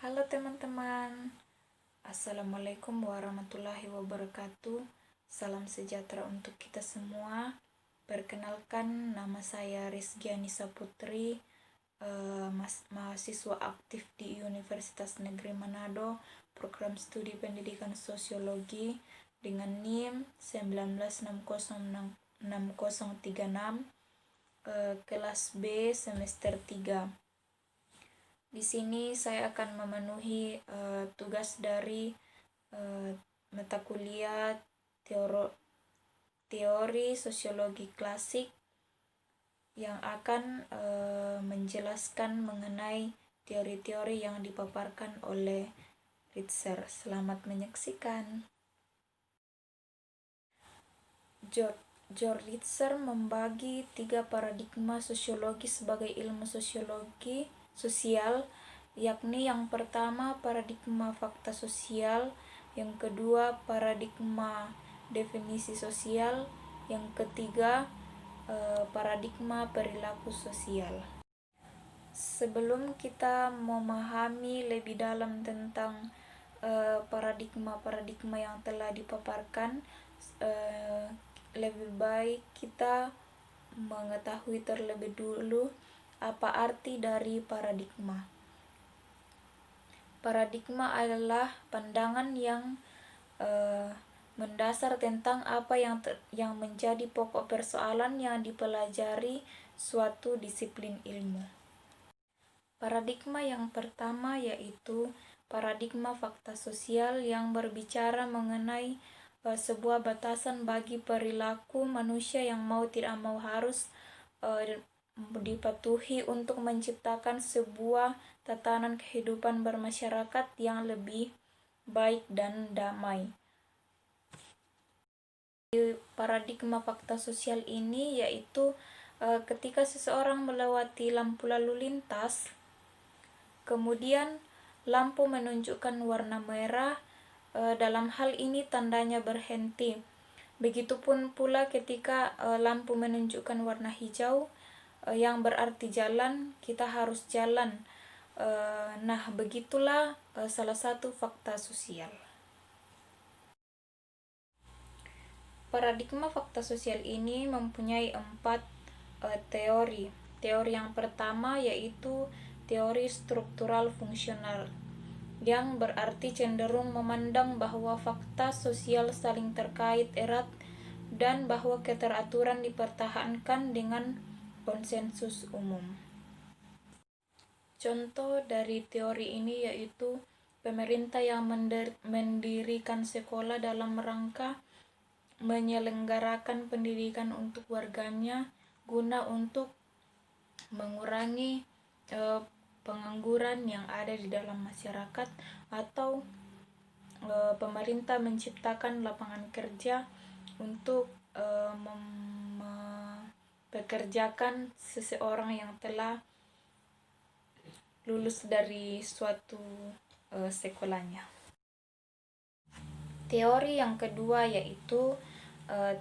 Halo teman-teman, Assalamualaikum warahmatullahi wabarakatuh. Salam sejahtera untuk kita semua. Perkenalkan, nama saya Rizkyani Saputri, mahasiswa aktif di Universitas Negeri Manado, program studi pendidikan sosiologi dengan NIM 19606036, kelas B semester 3. Di sini saya akan memenuhi tugas dari mata kuliah teori sosiologi klasik yang akan menjelaskan mengenai teori-teori yang dipaparkan oleh Ritzer. Selamat menyaksikan. George Ritzer membagi 3 paradigma sosiologi sebagai ilmu sosiologi sosial, yakni yang pertama paradigma fakta sosial, yang kedua paradigma definisi sosial, yang ketiga paradigma perilaku sosial. Sebelum kita memahami lebih dalam tentang paradigma-paradigma yang telah dipaparkan, lebih baik kita mengetahui terlebih dulu apa arti dari paradigma. Paradigma adalah pandangan yang mendasar tentang apa yang menjadi pokok persoalan yang dipelajari suatu disiplin ilmu. Paradigma yang pertama yaitu paradigma fakta sosial yang berbicara mengenai sebuah batasan bagi perilaku manusia yang mau tidak mau harus dipatuhi untuk menciptakan sebuah tatanan kehidupan bermasyarakat yang lebih baik dan damai. Paradigma fakta sosial ini yaitu ketika seseorang melewati lampu lalu lintas, kemudian lampu menunjukkan warna merah, dalam hal ini tandanya berhenti. Begitupun pula ketika lampu menunjukkan warna hijau, yang berarti jalan, kita harus jalan. Nah, begitulah salah satu fakta sosial. Paradigma fakta sosial ini mempunyai 4 teori. Teori yang pertama yaitu teori struktural fungsional, yang berarti cenderung memandang bahwa fakta sosial saling terkait erat dan bahwa keteraturan dipertahankan dengan konsensus umum. Contoh dari teori ini yaitu pemerintah yang mendirikan sekolah dalam rangka menyelenggarakan pendidikan untuk warganya guna untuk mengurangi pengangguran yang ada di dalam masyarakat, atau pemerintah menciptakan lapangan kerja untuk mempekerjakan seseorang yang telah lulus dari suatu sekolahnya. Teori yang kedua yaitu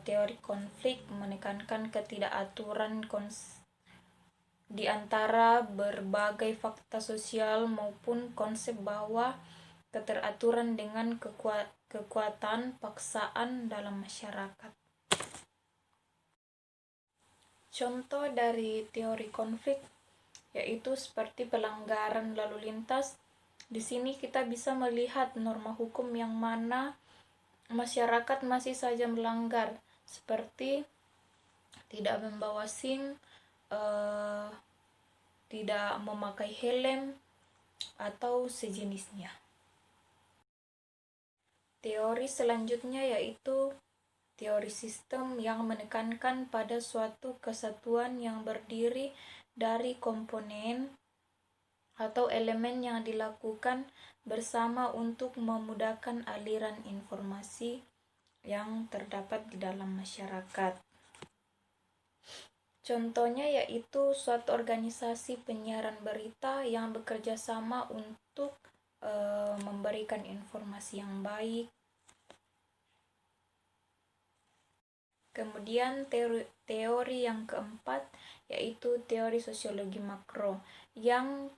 teori konflik, menekankan ketidakaturan di antara berbagai fakta sosial maupun konsep bahwa keteraturan dengan kekuatan paksaan dalam masyarakat. Contoh dari teori konflik yaitu seperti pelanggaran lalu lintas. Di sini kita bisa melihat norma hukum yang mana masyarakat masih saja melanggar, seperti tidak membawa SIM, tidak memakai helm, atau sejenisnya. Teori selanjutnya yaitu teori sistem yang menekankan pada suatu kesatuan yang berdiri dari komponen atau elemen yang dilakukan bersama untuk memudahkan aliran informasi yang terdapat di dalam masyarakat. Contohnya yaitu suatu organisasi penyiaran berita yang bekerja sama untuk memberikan informasi yang baik. Kemudian teori yang keempat yaitu teori sosiologi makro, yang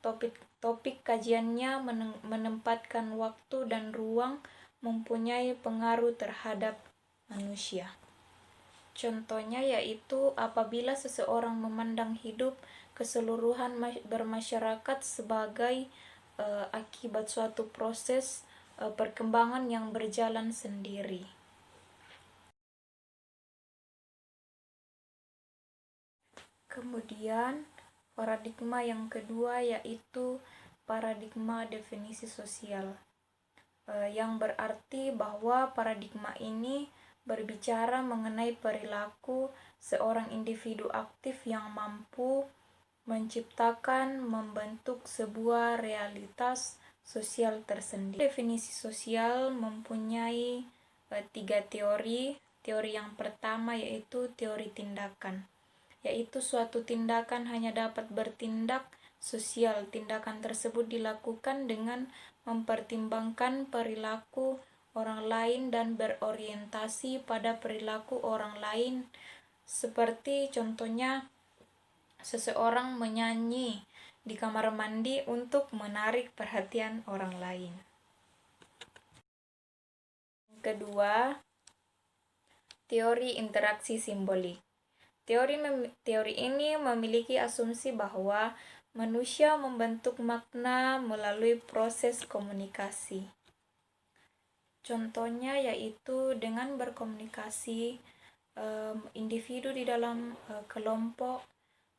Topik kajiannya menempatkan waktu dan ruang mempunyai pengaruh terhadap manusia. Contohnya yaitu apabila seseorang memandang hidup keseluruhan bermasyarakat sebagai akibat suatu proses perkembangan yang berjalan sendiri. Kemudian paradigma yang kedua yaitu paradigma definisi sosial, yang berarti bahwa paradigma ini berbicara mengenai perilaku seorang individu aktif yang mampu menciptakan, membentuk sebuah realitas sosial tersendiri. Definisi sosial mempunyai 3 teori. Teori yang pertama yaitu teori tindakan, yaitu suatu tindakan hanya dapat bertindak sosial. Tindakan tersebut dilakukan dengan mempertimbangkan perilaku orang lain dan berorientasi pada perilaku orang lain, seperti contohnya seseorang menyanyi di kamar mandi untuk menarik perhatian orang lain. Kedua, teori interaksi simbolik. Teori ini memiliki asumsi bahwa manusia membentuk makna melalui proses komunikasi. Contohnya yaitu dengan berkomunikasi, individu di dalam kelompok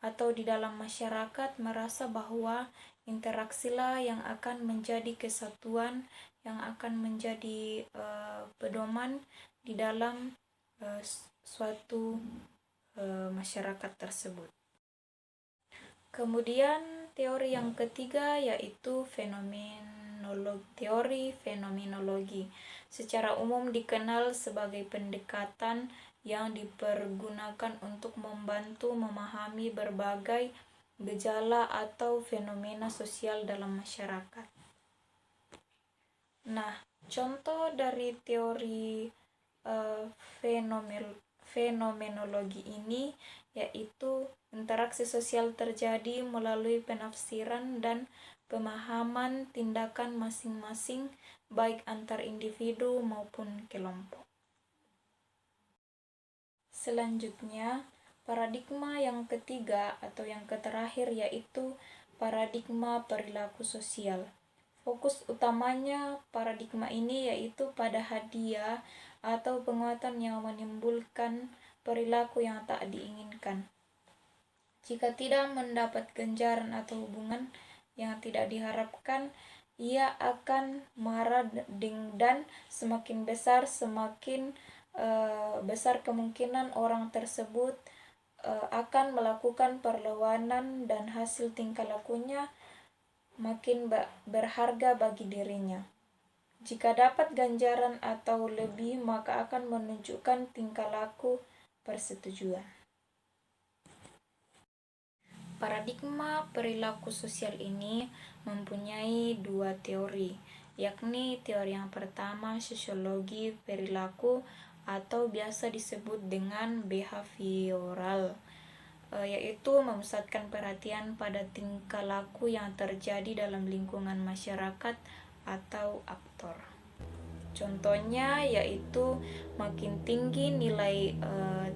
atau di dalam masyarakat merasa bahwa interaksilah yang akan menjadi kesatuan, yang akan menjadi pedoman di dalam suatu masyarakat tersebut. Kemudian teori yang ketiga yaitu teori fenomenologi. Secara umum dikenal sebagai pendekatan yang dipergunakan untuk membantu memahami berbagai gejala atau fenomena sosial dalam masyarakat. Nah, contoh dari teori fenomenologi ini yaitu interaksi sosial terjadi melalui penafsiran dan pemahaman tindakan masing-masing baik antar individu maupun kelompok. Selanjutnya, paradigma yang ketiga atau yang terakhir yaitu paradigma perilaku sosial. Fokus utamanya paradigma ini yaitu pada hadiah atau penguatan yang menimbulkan perilaku yang tak diinginkan. Jika tidak mendapat ganjaran atau hubungan yang tidak diharapkan, ia akan marah dan semakin besar kemungkinan orang tersebut akan melakukan perlawanan dan hasil tingkah lakunya makin berharga bagi dirinya. Jika dapat ganjaran atau lebih, maka akan menunjukkan tingkah laku persetujuan. Paradigma perilaku sosial ini mempunyai 2 teori, yakni teori yang pertama sosiologi perilaku atau biasa disebut dengan behavioral, yaitu memusatkan perhatian pada tingkah laku yang terjadi dalam lingkungan masyarakat atau aktor. Contohnya yaitu makin tinggi nilai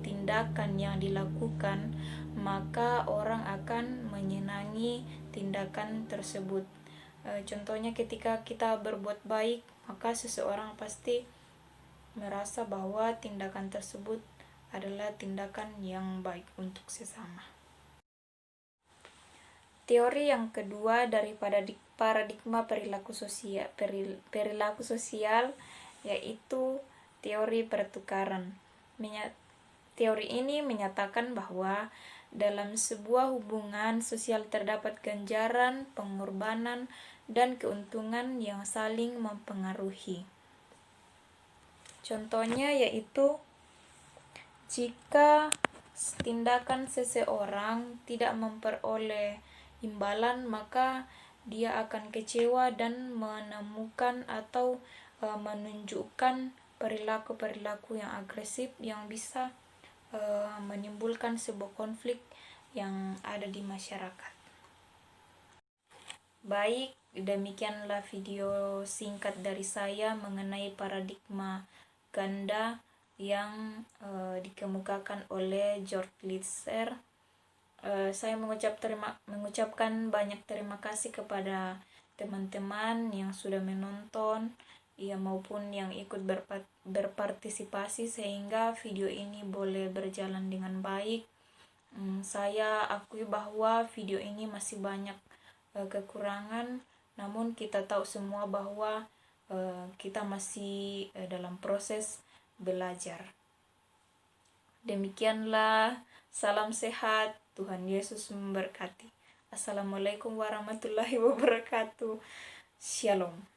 tindakan yang dilakukan, maka orang akan menyenangi tindakan tersebut. Contohnya ketika kita berbuat baik, maka seseorang pasti merasa bahwa tindakan tersebut adalah tindakan yang baik untuk sesama. Teori yang kedua daripada paradigma perilaku sosial yaitu teori pertukaran. Teori ini menyatakan bahwa dalam sebuah hubungan sosial terdapat ganjaran, pengorbanan, dan keuntungan yang saling mempengaruhi. Contohnya yaitu jika tindakan seseorang tidak memperoleh imbalan, maka dia akan kecewa dan menemukan atau menunjukkan perilaku-perilaku yang agresif yang bisa menimbulkan sebuah konflik yang ada di masyarakat. Baik, demikianlah video singkat dari saya mengenai paradigma ganda yang dikemukakan oleh George Litzer. Saya mengucapkan banyak terima kasih kepada teman-teman yang sudah menonton ya maupun yang ikut berpartisipasi sehingga video ini boleh berjalan dengan baik. Saya akui bahwa video ini masih banyak kekurangan, namun kita tahu semua bahwa kita masih dalam proses belajar. Demikianlah, salam sehat, Tuhan Yesus memberkati. Assalamualaikum warahmatullahi wabarakatuh. Shalom.